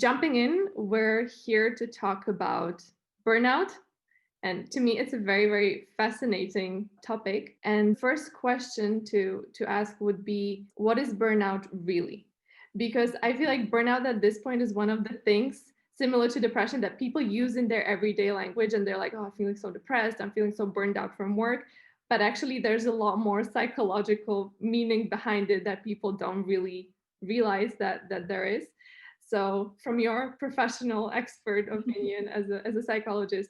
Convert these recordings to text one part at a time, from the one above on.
Jumping in, we're here to talk about burnout. And to me, it's a very, very fascinating topic. And first question to ask would be, what is burnout really? Because I feel like burnout at this point is one of the things similar to depression that people use in their everyday language. And they're like, oh, I'm feeling so depressed. I'm feeling so burned out from work. But actually, there's a lot more psychological meaning behind it that people don't really realize that there is. So from your professional expert opinion as a psychologist,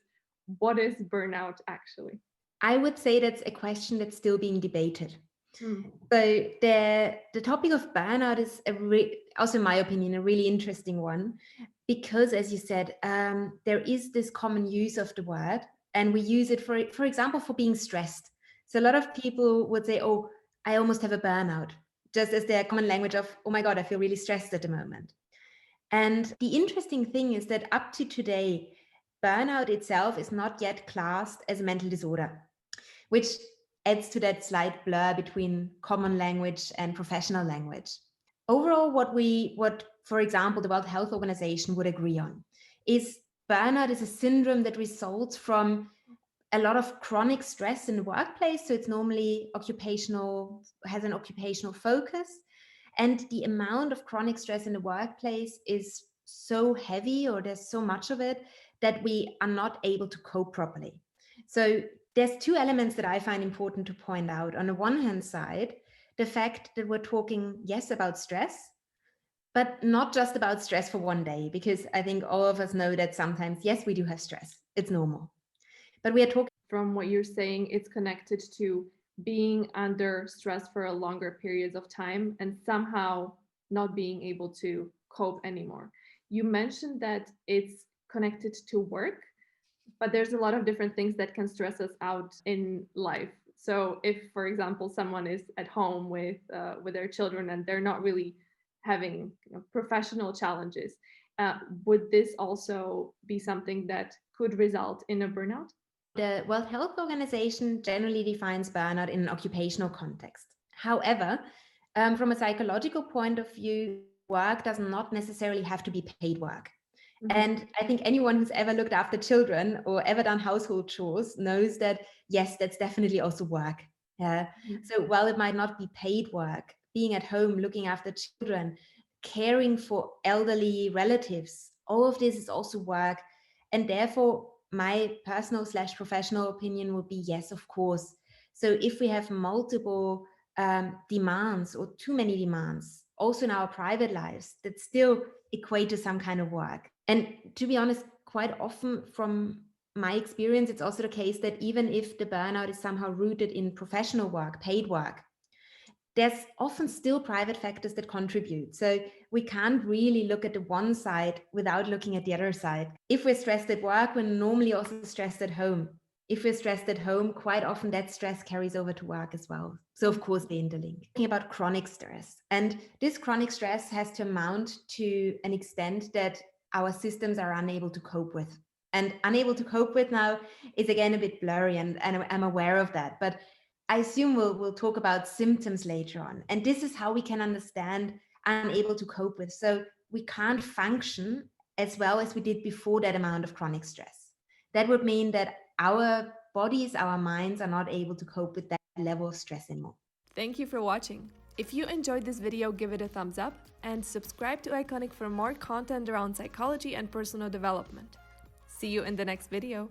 what is burnout actually? I would say that's a question that's still being debated. Hmm. So the topic of burnout is also, in my opinion, a really interesting one, because, as you said, there is this common use of the word, and we use it for example, for being stressed. So a lot of people would say, "Oh, I almost have a burnout," just as their common language of, "Oh my God, I feel really stressed at the moment." And the interesting thing is that up to today, burnout itself is not yet classed as a mental disorder, which adds to that slight blur between common language and professional language. Overall, what, for example, the World Health Organization would agree on is burnout is a syndrome that results from a lot of chronic stress in the workplace. So it's normally has an occupational focus. And the amount of chronic stress in the workplace is so heavy, or there's so much of it, that we are not able to cope properly. So there's two elements that I find important to point out. On the one hand side, the fact that we're talking, yes, about stress, but not just about stress for one day, because I think all of us know that sometimes, yes, we do have stress. It's normal. But we are talking. From what you're saying, it's connected to being under stress for a longer periods of time and somehow not being able to cope anymore. You mentioned that it's connected to work, but there's a lot of different things that can stress us out in life. So if, for example, someone is at home with their children and they're not really having professional challenges, would this also be something that could result in a burnout? The World Health Organization generally defines burnout in an occupational context. However, from a psychological point of view, work does not necessarily have to be paid work. Mm-hmm. And I think anyone who's ever looked after children or ever done household chores knows that, yes, that's definitely also work. Mm-hmm. So while it might not be paid work, being at home, looking after children, caring for elderly relatives, all of this is also work. And therefore, my personal / professional opinion would be yes, of course. So if we have multiple demands or too many demands, also in our private lives, that still equate to some kind of work. And to be honest, quite often from my experience, it's also the case that even if the burnout is somehow rooted in professional work, paid work, there's often still private factors that contribute. So we can't really look at the one side without looking at the other side. If we're stressed at work, we're normally also stressed at home. If we're stressed at home, quite often that stress carries over to work as well. So of course they interlink. Talking about chronic stress. And this chronic stress has to amount to an extent that our systems are unable to cope with. And unable to cope with now is again a bit blurry, and I'm aware of that. But I assume we'll talk about symptoms later on. And this is how we can understand unable to cope with. So we can't function as well as we did before that amount of chronic stress. That would mean that our bodies, our minds are not able to cope with that level of stress anymore. Thank you for watching. If you enjoyed this video, give it a thumbs up and subscribe to Iconic for more content around psychology and personal development. See you in the next video.